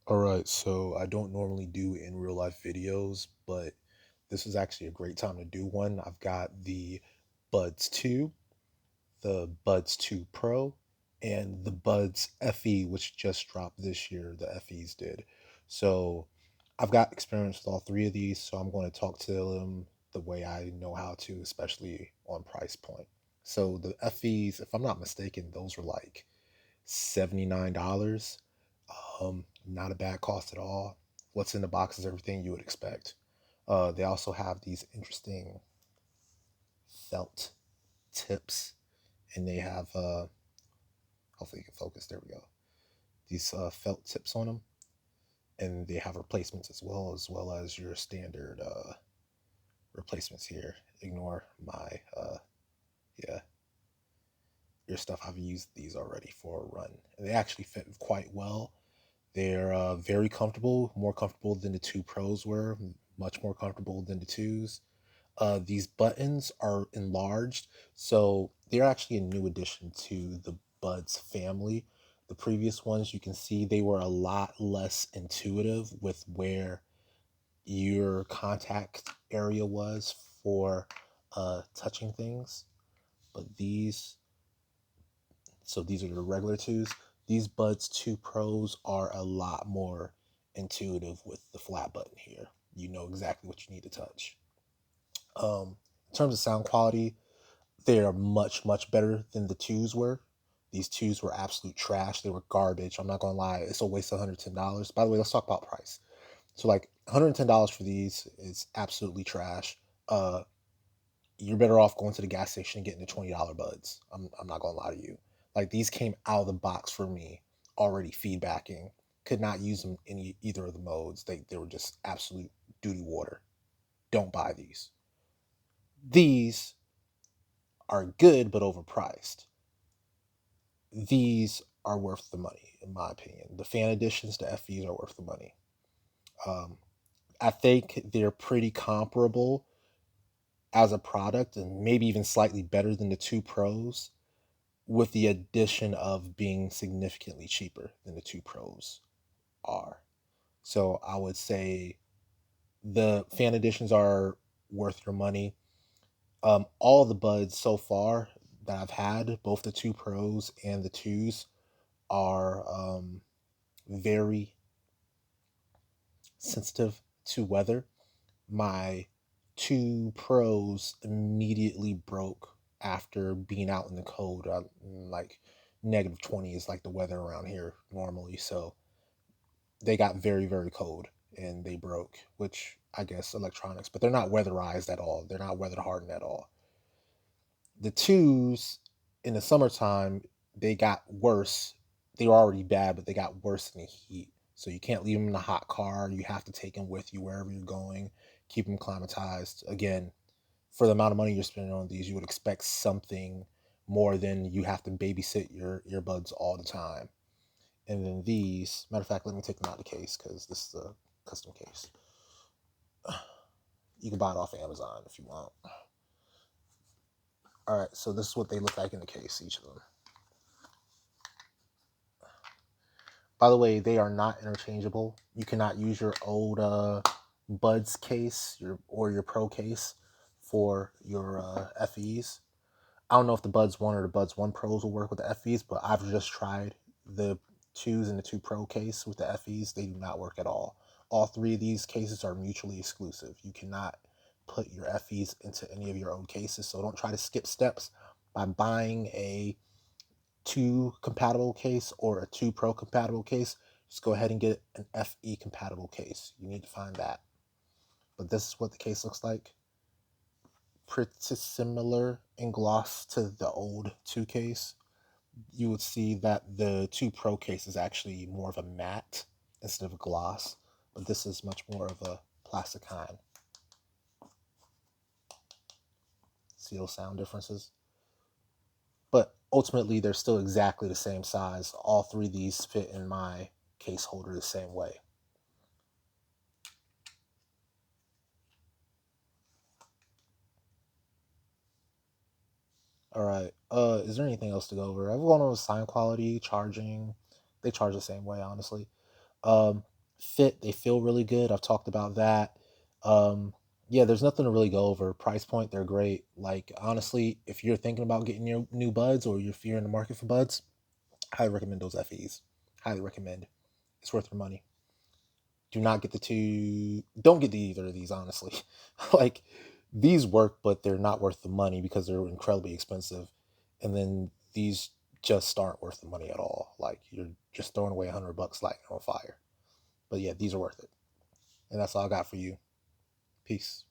All right, so I don't normally do in real life videos, but this is actually a great time to do one. I've got the Buds 2, the Buds 2 Pro, and the Buds FE, which just dropped this year. The FEs did. So I've got experience with all three of these, so I'm going to talk to them the way I know how to, especially on price point. So the FEs, if I'm not mistaken, those were like $79. Not a bad cost at all. What's in the box is everything you would expect. They also have these interesting felt tips, and they have hopefully you can focus. There we go. These felt tips on them, and they have replacements as well as your standard replacements here. Ignore my yeah your stuff. I've used these already for a run, and they actually fit quite well. They're very comfortable, more comfortable than the two pros were, much more comfortable than the twos. These buttons are enlarged, so they're actually a new addition to the Buds family. The previous ones, you can see they were a lot less intuitive with where your contact area was for touching things. But these are the regular twos. These Buds 2 Pros are a lot more intuitive with the flat button here. You know exactly what you need to touch. In terms of sound quality, they are much, much better than the twos were. These twos were absolute trash. They were garbage. I'm not gonna lie. It's a waste of $110. By the way, let's talk about price. So like $110 for these is absolutely trash. Uh you're better off going to the gas station and getting the $20 buds. I'm not gonna lie to you. Like these came out of the box for me already feedbacking. Could not use them in either of the modes. They were just absolute duty water. Don't buy these. These are good but overpriced. These are worth the money, in my opinion. The fan editions, the FEs are worth the money. Um, I think they're pretty comparable as a product and maybe even slightly better than the two pros, with the addition of being significantly cheaper than the two pros are. So I would say the fan editions are worth your money. All the buds so far that I've had, both the two pros and the twos, are very sensitive to weather. My two pros immediately broke after being out in the cold. Like -20 is like the weather around here normally. So they got very, very cold and they broke, which I guess electronics, but they're not weatherized at all. They're not weather hardened at all. The twos in the summertime, they got worse. They were already bad, but they got worse in the heat. So you can't leave them in a hot car. You have to take them with you wherever you're going. Keep them climatized. Again, for the amount of money you're spending on these, you would expect something more than you have to babysit your earbuds all the time. And then these, matter of fact, let me take them out of the case because this is a custom case. You can buy it off of Amazon if you want. All right, so this is what they look like in the case, each of them. By the way, they are not interchangeable. You cannot use your old Buds case your Pro case for your FEs. I don't know if the Buds 1 or the Buds 1 Pros will work with the FEs, but I've just tried the 2s and the 2 Pro case with the FEs. They do not work at all. All three of these cases are mutually exclusive. You cannot put your FEs into any of your own cases, so don't try to skip steps by buying a 2 compatible case or a 2 Pro compatible case. Just go ahead and get an FE compatible case. You need to find that. But this is what the case looks like. Pretty similar in gloss to the old 2 case. You would see that the 2 Pro case is actually more of a matte instead of a gloss, but this is much more of a plastic kind. See those sound differences? But ultimately, they're still exactly the same size. All three of these fit in my case holder the same way. All right. Is there anything else to go over? I've gone over sound quality, charging. They charge the same way, honestly. Um, Fit, they feel really good. I've talked about that. Um, yeah, there's nothing to really go over. Price point, they're great. Like honestly, if you're thinking about getting your new buds or if you're in the market for buds, highly recommend those FEs. Highly recommend. It's worth your money. Do not get the two. Don't get either of these, honestly. Like these work, but they're not worth the money because they're incredibly expensive. And then these just aren't worth the money at all. Like you're just throwing away $100 lighting on fire. But yeah, these are worth it. And that's all I got for you. Peace.